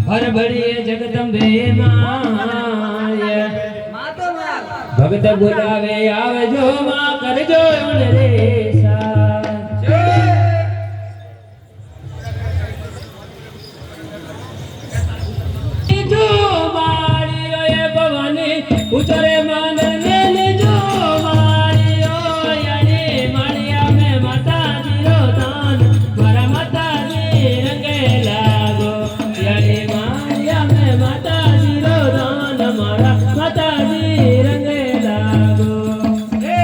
હરભળીએ Jagdambe my ભગત બોલાવે આવજો માં કરજો રે ઉતરે માન ને જો માળિયો યાની માળિયા મે માતાજી રો દાન મારા માતાજી રંગે લાગો યાની માળિયા મે માતાજી રો દાન મારા માતાજી રંગે લાગો હે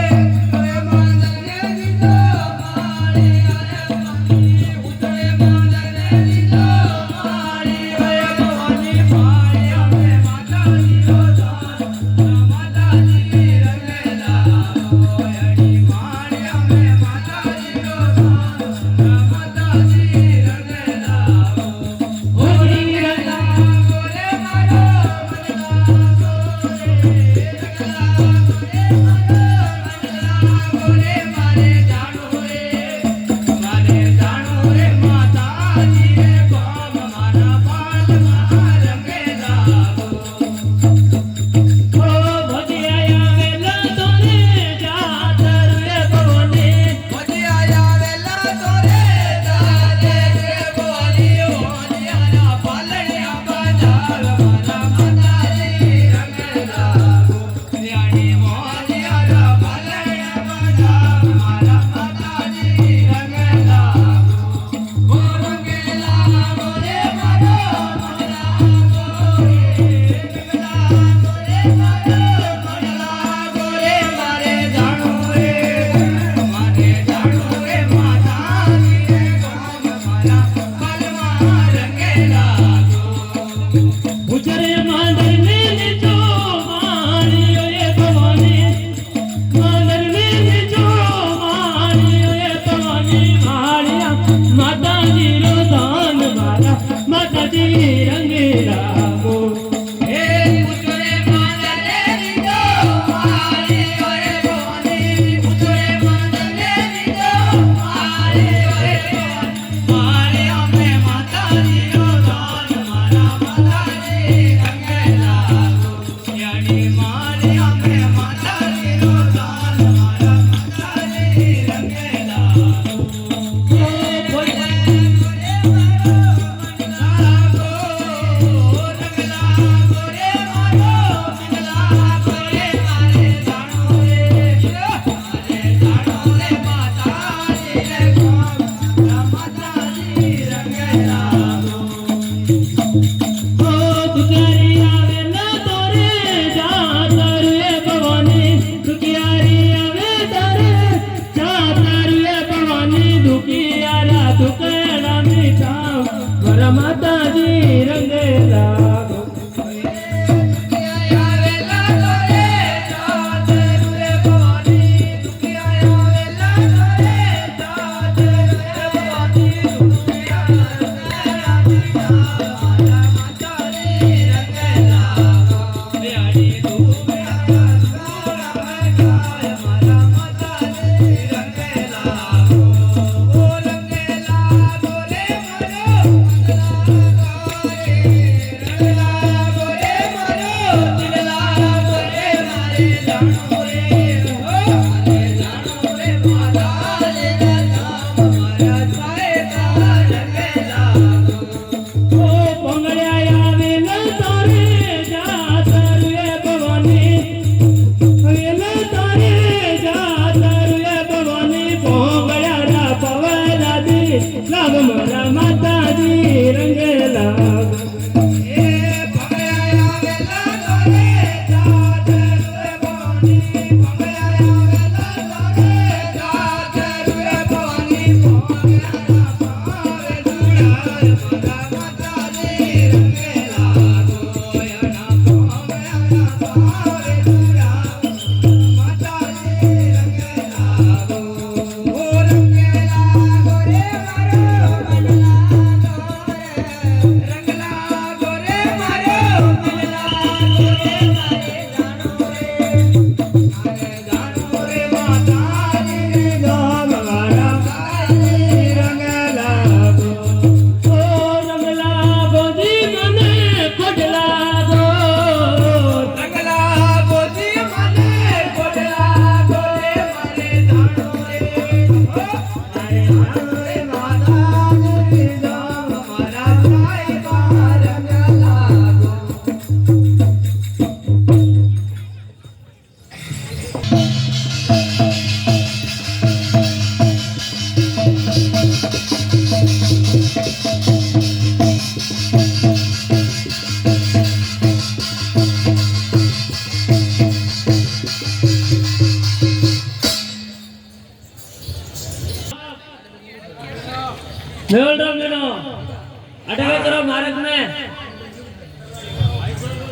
ઉતરે માન ને જો માળિયા ઉતરે માન ને જો માળિયો ભવાની માળિયા મે માતાજી રો માતાજી રંગે લાગો Yeah.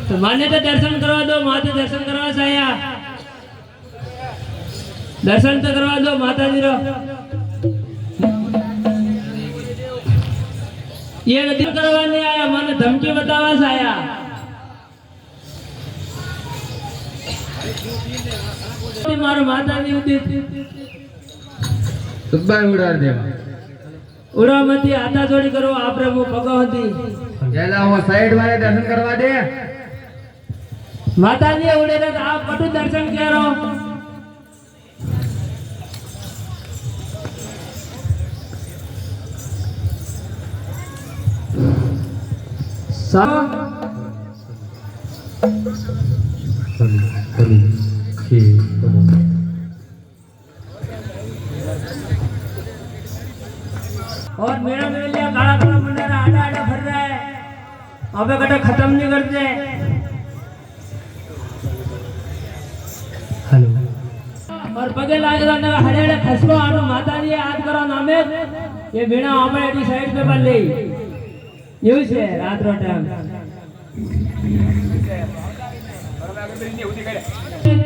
तो माने तो दर्शन करवा दो, माते दर्शन करवा साया, दर्शन तो करवा दो माता जी रो। ये नदी करवा नहीं आया, माने धमकी बतावा साया। मारो माता जी उदित सुब्बा उड़ा दे उड़ा मती हाथा जोड़ी करो आप प्रभु भगवती जेला वो साइड वाले दर्शन करवा दे। माता जी उड़े तो आप पटु दर्शन करो। और मेरा मेरे लिए काला काला मंडरा आड़ा आड़ा भर रहा है, अबे कटा खत्म नहीं करते। हेलो और पगे लागेगा ना हरे हरे खसको आनो माता जी याद करो नामे ये बिना हमें एडी साइड पे बन ले यूं से रात रो टाइम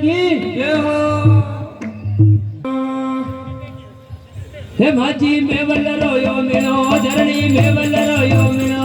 की ये हो हे माची में बल्लरो यो मिनो झरणी में बल्लरो यो मिनो